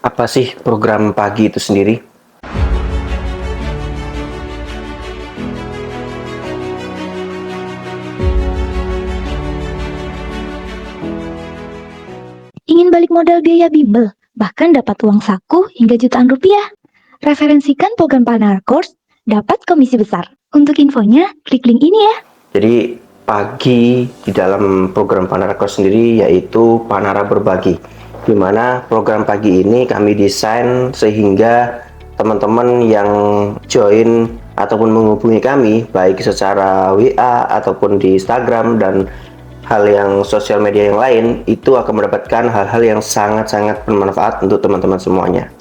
Apa sih program pagi itu sendiri? Ingin balik modal biaya bimbel, bahkan dapat uang saku hingga jutaan rupiah. Referensikan program Panara Course, dapat komisi besar. Untuk infonya, klik link ini ya. Jadi pagi di dalam program Panara Course sendiri yaitu Panara Berbagi, di mana program pagi ini kami desain sehingga teman-teman yang join ataupun menghubungi kami baik secara WA ataupun di Instagram dan hal yang sosial media yang lain itu akan mendapatkan hal-hal yang sangat-sangat bermanfaat untuk teman-teman semuanya.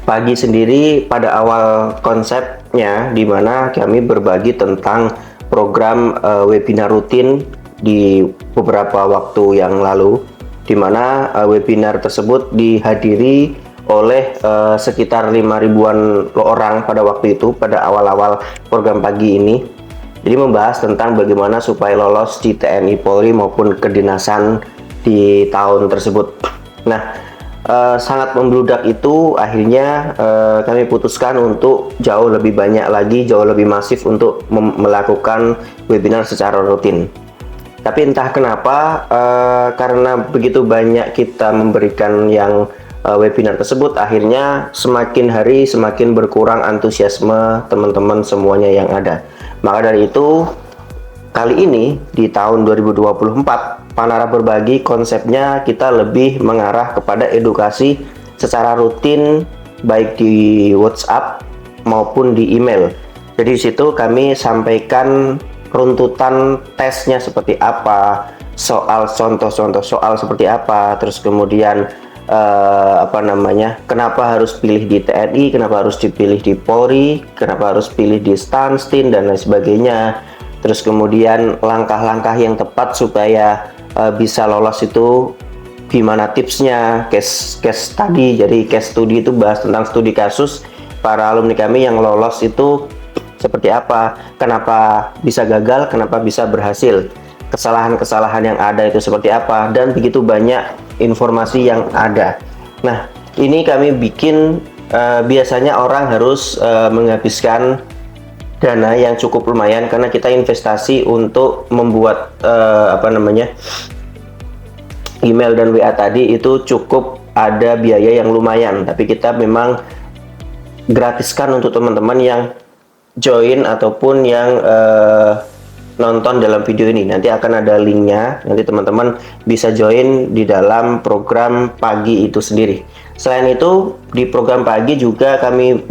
Pagi sendiri pada awal konsepnya di mana kami berbagi tentang program webinar rutin di beberapa waktu yang lalu, di mana webinar tersebut dihadiri oleh sekitar 5.000-an orang pada waktu itu, pada awal-awal program pagi ini. Jadi membahas tentang bagaimana supaya lolos di TNI Polri maupun kedinasan di tahun tersebut. Nah, sangat membludak itu akhirnya kami putuskan untuk jauh lebih banyak lagi, jauh lebih masif untuk melakukan webinar secara rutin. Tapi entah kenapa karena begitu banyak kita memberikan yang webinar tersebut, akhirnya semakin hari semakin berkurang antusiasme teman-teman semuanya yang ada. Maka dari itu kali ini di tahun 2024 Panara Berbagi konsepnya kita lebih mengarah kepada edukasi secara rutin baik di WhatsApp maupun di email. Jadi di situ kami sampaikan runtutan tesnya seperti apa, soal contoh-contoh soal seperti apa, terus kemudian kenapa harus pilih di TNI, kenapa harus dipilih di Polri, kenapa harus pilih di STAN, dan lain sebagainya. Terus kemudian langkah-langkah yang tepat supaya bisa lolos itu gimana tipsnya, case study. Jadi case study itu bahas tentang studi kasus para alumni kami yang lolos itu seperti apa, kenapa bisa gagal, kenapa bisa berhasil, kesalahan-kesalahan yang ada itu seperti apa, dan begitu banyak informasi yang ada. Nah, ini kami bikin biasanya orang harus menghabiskan dana yang cukup lumayan karena kita investasi untuk membuat email dan WA tadi itu cukup ada biaya yang lumayan, tapi kita memang gratiskan untuk teman-teman yang join ataupun yang nonton dalam video ini. Nanti akan ada linknya, nanti teman-teman bisa join di dalam program pagi itu sendiri. Selain itu di program pagi juga kami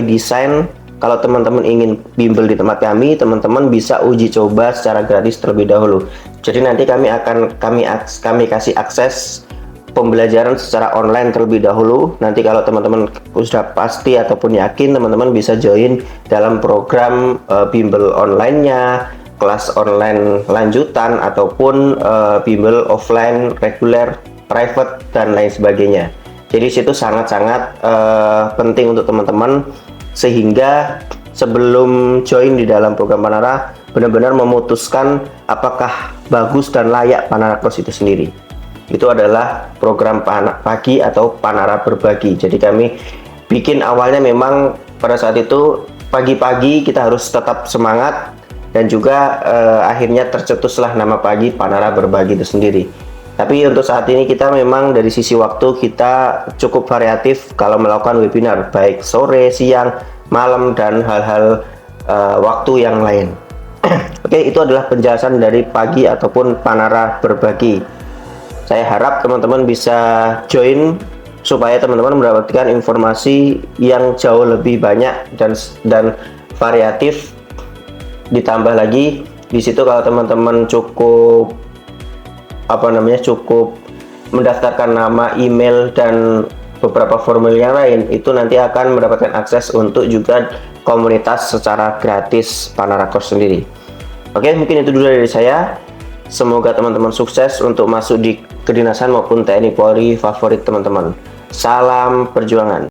desain kalau teman-teman ingin bimbel di tempat kami, teman-teman bisa uji coba secara gratis terlebih dahulu. Jadi nanti kami kasih akses pembelajaran secara online terlebih dahulu. Nanti kalau teman-teman sudah pasti ataupun yakin, teman-teman bisa join dalam program bimbel online-nya, kelas online lanjutan, ataupun bimbel offline reguler, private, dan lain sebagainya. Jadi situ sangat-sangat penting untuk teman-teman, sehingga sebelum join di dalam program Panara benar-benar memutuskan apakah bagus dan layak Panara Course itu sendiri. Itu adalah program pagi atau Panara Berbagi. Jadi kami bikin awalnya memang pada saat itu pagi-pagi kita harus tetap semangat, dan juga akhirnya tercetuslah nama pagi Panara Berbagi itu sendiri. Tapi untuk saat ini kita memang dari sisi waktu kita cukup variatif kalau melakukan webinar, baik sore, siang, malam, dan hal-hal waktu yang lain. Oke, itu adalah penjelasan dari pagi ataupun Panara Berbagi. Saya harap teman-teman bisa join supaya teman-teman mendapatkan informasi yang jauh lebih banyak dan variatif. Ditambah lagi di situ kalau teman-teman cukup mendaftarkan nama, email, dan beberapa formulir yang lain, itu nanti akan mendapatkan akses untuk juga komunitas secara gratis Panara Course sendiri. Oke, mungkin itu dulu dari saya. Semoga teman-teman sukses untuk masuk di kedinasan maupun TNI Polri favorit teman-teman. Salam perjuangan.